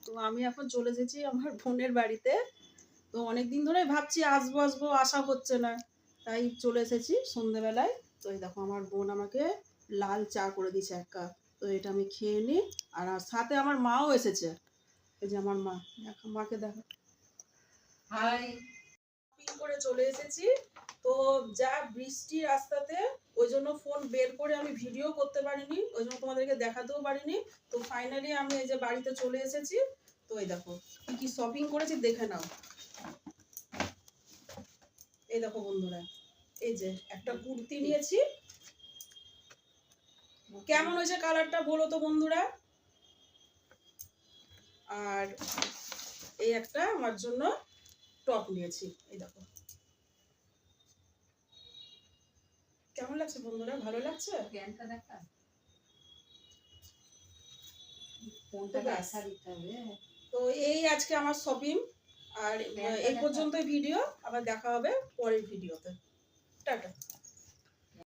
তো আমি এখন চলে এসেছি আমার বোনের বাড়িতে। তো অনেকদিন ধরে ভাবছি আসবো আসবো, আসা হচ্ছে না, তাই চলে এসেছি সন্ধেবেলায়। তো এই দেখো আমার বোন আমাকে লাল চা করে দিয়েছে 1 কাপ। তো এটা আমি খেয়ে নিই। আর সাথে আমার মাও এসেছে। এই যে আমার মা, দেখো মাকে দেখো। হাই। শপিং করে চলে এসেছি। তো যা বৃষ্টি রাস্তাতে, ওই জন্য ফোন বের করে আমি ভিডিও করতে পারিনি, ওই জন্য তোমাদেরকে দেখাতেও পারিনি। তো ফাইনালি আমি এই যে বাড়িতে চলে এসেছি। তো এই দেখো কি কি শপিং করেছি, দেখে নাও। এই দেখো বন্ধুরা, এই যে একটা কুর্তি নিয়েছি। কেমন হয়েছে কালারটা বলো তো বন্ধুরা। আর এই একটা আমার জন্য টপ নিয়েছি। এই দেখো কেমন লাগছে বন্ধুরা, ভালো লাগছে? প্যান্টটা দেখা তো এই আজকে আমার শপিং। আর এই পর্যন্তই ভিডিও, আবার দেখা হবে পরের ভিডিওতে। টাটা।